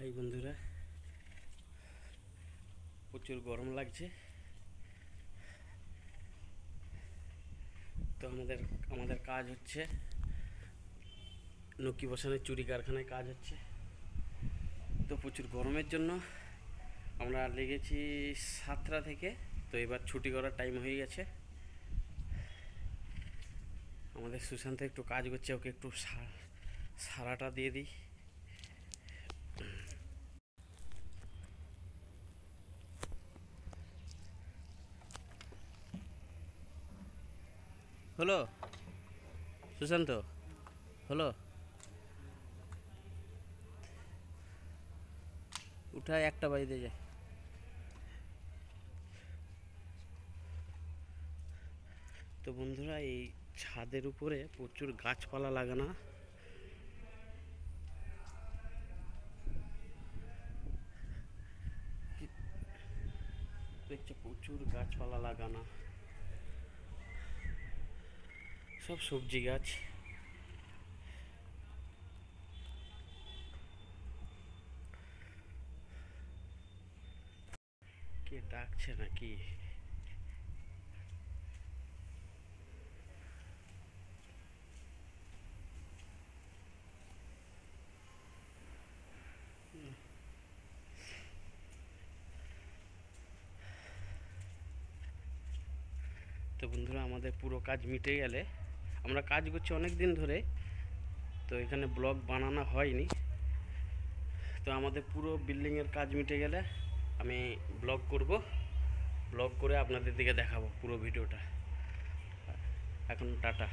High বন্ধুরা, প্রচুর গরম লাগছে। তো আমাদের কাজ হচ্ছে নকি বসানোর চুরি কারখানায় কাজ হচ্ছে। তো প্রচুর গরমের জন্য আমরা লেগেছি 7টা থেকে। তো এবার ছুটি করার টাইম হয়ে গেছে। আমাদের সুশান্ত একটু কাজ করছে, ওকে একটু সারাটা দিয়ে দিই। হলো সুশান্ত, হলো উঠায় 1টা বাজতে যায়। তো বন্ধুরা, এই ছাদের উপরে প্রচুর গাছপালা লাগানো। দেখছে প্রচুর গাছপালা লাগানো, সব সবজি গাছ। কে ডাকছে নাকি? তো বন্ধুরা, আমাদের পুরো কাজ মিটে গেলে, আমরা কাজ করছি অনেক দিন ধরে, তো এখানে ব্লগ বানানো হয়নি। তো আমাদের পুরো বিল্ডিংয়ের কাজ মিটে গেলে আমি ব্লগ করব, ব্লগ করে আপনাদের দিকে দেখাবো পুরো ভিডিওটা। এখন টাটা।